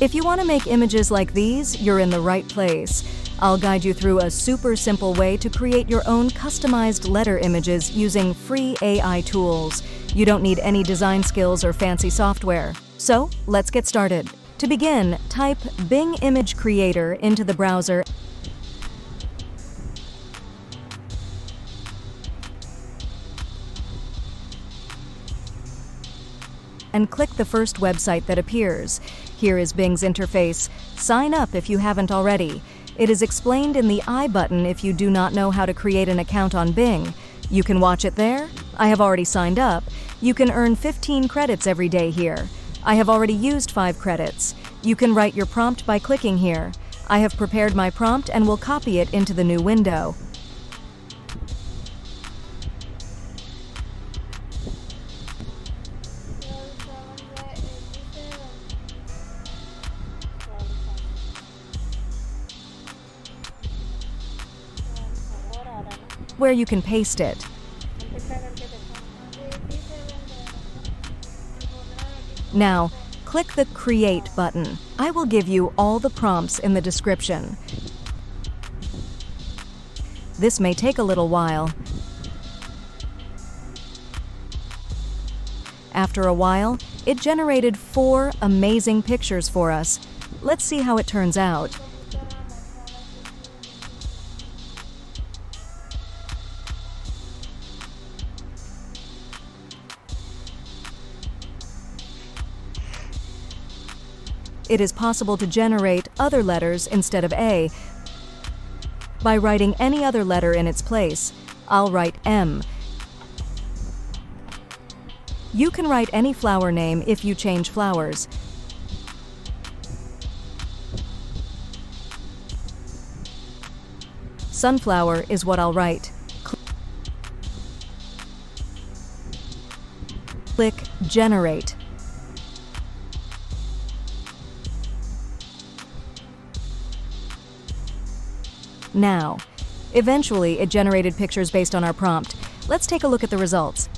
If you want to make images like these, you're in the right place. I'll guide you through a super simple way to create your own customized letter images using free AI tools. You don't need any design skills or fancy software. So, let's get started. To begin, type Bing Image Creator into the browser and click the first website that appears. Here is Bing's interface. Sign up if you haven't already. It is explained in the I button if you do not know how to create an account on Bing. You can watch it there. I have already signed up. You can earn 15 credits every day here. I have already used 5 credits. You can write your prompt by clicking here. I have prepared my prompt and will copy it into the new window. Where you can paste it. Now, click the Create button. I will give you all the prompts in the description. This may take a little while. After a while, it generated 4 amazing pictures for us. Let's see how it turns out. It is possible to generate other letters instead of A by writing any other letter in its place. I'll write M. You can write any flower name if you change flowers. Sunflower is what I'll write. Click Generate. Now, eventually it generated pictures based on our prompt. Let's take a look at the results.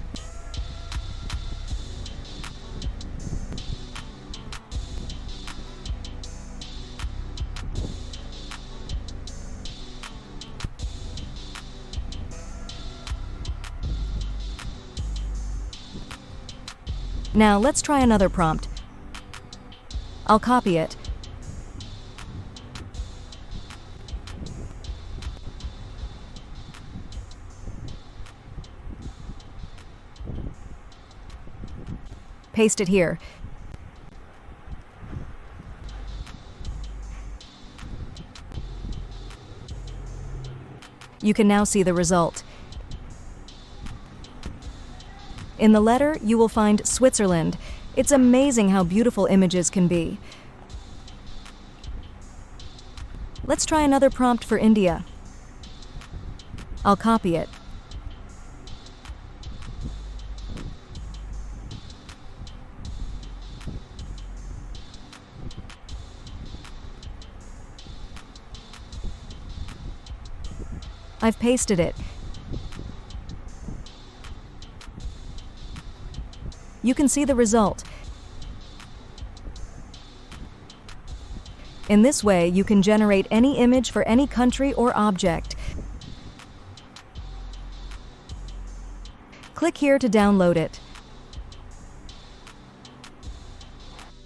Now let's try another prompt. I'll copy it. Paste it here. You can now see the result. In the letter, you will find Switzerland. It's amazing how beautiful images can be. Let's try another prompt for India. I'll copy it. I've pasted it. You can see the result. In this way, you can generate any image for any country or object. Click here to download it.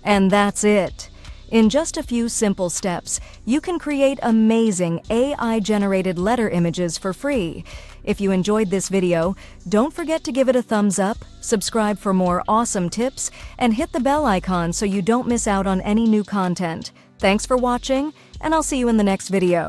And that's it. In just a few simple steps, you can create amazing AI-generated letter images for free. If you enjoyed this video, don't forget to give it a thumbs up, subscribe for more awesome tips, and hit the bell icon so you don't miss out on any new content. Thanks for watching, and I'll see you in the next video.